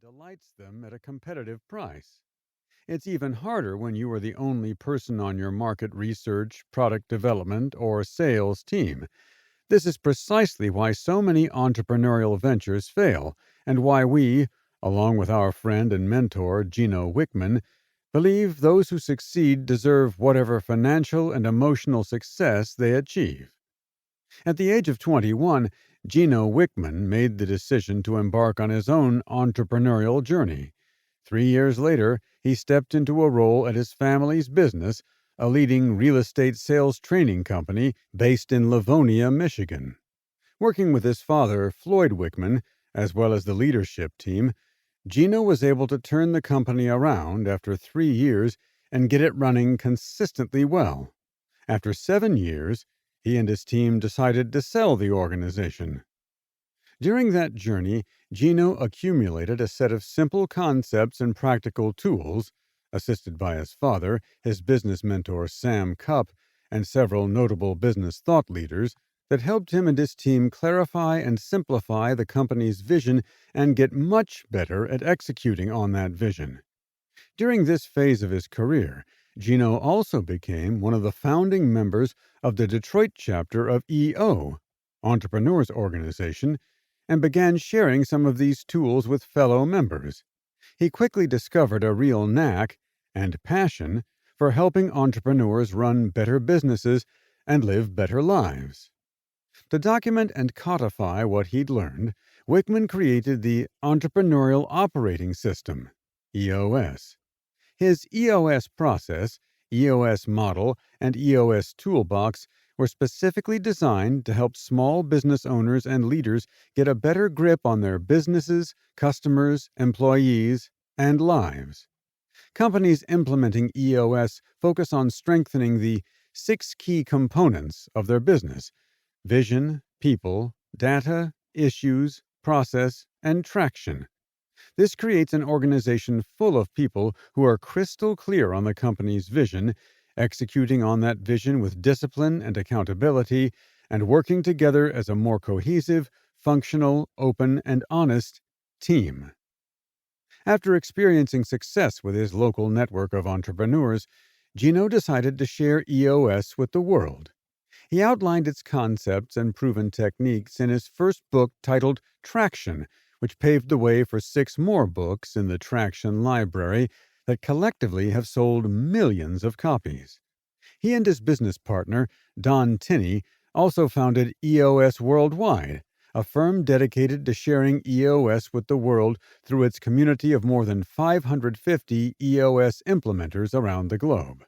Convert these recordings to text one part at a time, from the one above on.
delights them at a competitive price. It's even harder when you are the only person on your market research, product development, or sales team. This is precisely why so many entrepreneurial ventures fail, and why we, along with our friend and mentor Gino Wickman, believe those who succeed deserve whatever financial and emotional success they achieve. At the age of 21, Gino Wickman made the decision to embark on his own entrepreneurial journey. 3 years later, he stepped into a role at his family's business, a leading real estate sales training company based in Livonia, Michigan. Working with his father, Floyd Wickman, as well as the leadership team, Gino was able to turn the company around after 3 years and get it running consistently well. After 7 years, he and his team decided to sell the organization. During that journey, Gino accumulated a set of simple concepts and practical tools, assisted by his father, his business mentor Sam Cupp, and several notable business thought leaders, that helped him and his team clarify and simplify the company's vision and get much better at executing on that vision. During this phase of his career, Gino also became one of the founding members of the Detroit chapter of EO, Entrepreneurs Organization, and began sharing some of these tools with fellow members. He quickly discovered a real knack and passion for helping entrepreneurs run better businesses and live better lives. To document and codify what he'd learned, Wickman created the Entrepreneurial Operating System, EOS. His EOS process, EOS model, and EOS toolbox were specifically designed to help small business owners and leaders get a better grip on their businesses, customers, employees, and lives. Companies implementing EOS focus on strengthening the 6 key components of their business: vision, people, data, issues, process, and traction. This creates an organization full of people who are crystal clear on the company's vision, executing on that vision with discipline and accountability, and working together as a more cohesive, functional, open, and honest team. After experiencing success with his local network of entrepreneurs, Gino decided to share EOS with the world. He outlined its concepts and proven techniques in his first book titled Traction, which paved the way for 6 more books in the Traction library that collectively have sold millions of copies. He and his business partner, Don Tinney, also founded EOS Worldwide, a firm dedicated to sharing EOS with the world through its community of more than 550 EOS implementers around the globe.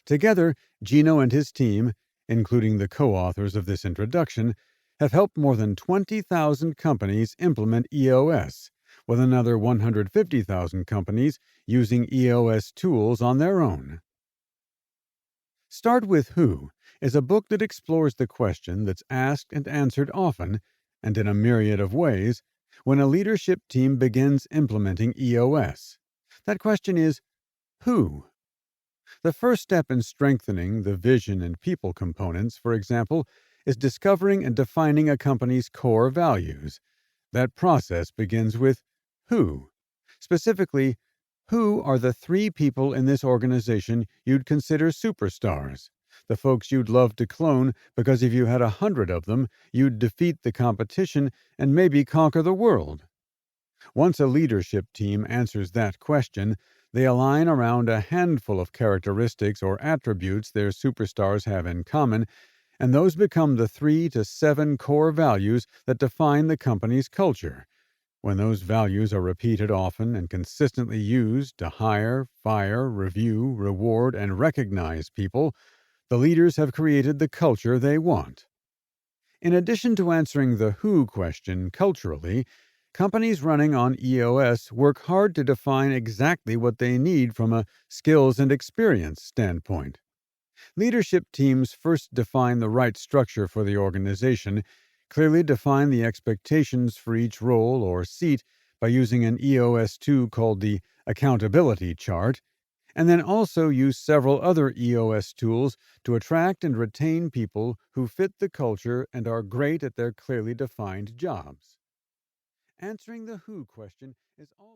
Together, Gino and his team, including the co-authors of this introduction, have helped more than 20,000 companies implement EOS, with another 150,000 companies using EOS tools on their own. Start with Who is a book that explores the question that's asked and answered often, and in a myriad of ways, when a leadership team begins implementing EOS. That question is, who? The first step in strengthening the vision and people components, for example, is discovering and defining a company's core values. That process begins with who. Specifically, who are the 3 people in this organization you'd consider superstars? The folks you'd love to clone because if you had 100 of them, you'd defeat the competition and maybe conquer the world. Once a leadership team answers that question, they align around a handful of characteristics or attributes their superstars have in common, and those become the 3 to 7 core values that define the company's culture. When those values are repeated often and consistently used to hire, fire, review, reward, and recognize people, the leaders have created the culture they want. In addition to answering the who question culturally, companies running on EOS work hard to define exactly what they need from a skills and experience standpoint. Leadership teams first define the right structure for the organization, clearly define the expectations for each role or seat by using an EOS tool called the Accountability Chart, and then also use several other EOS tools to attract and retain people who fit the culture and are great at their clearly defined jobs. Answering the who question is also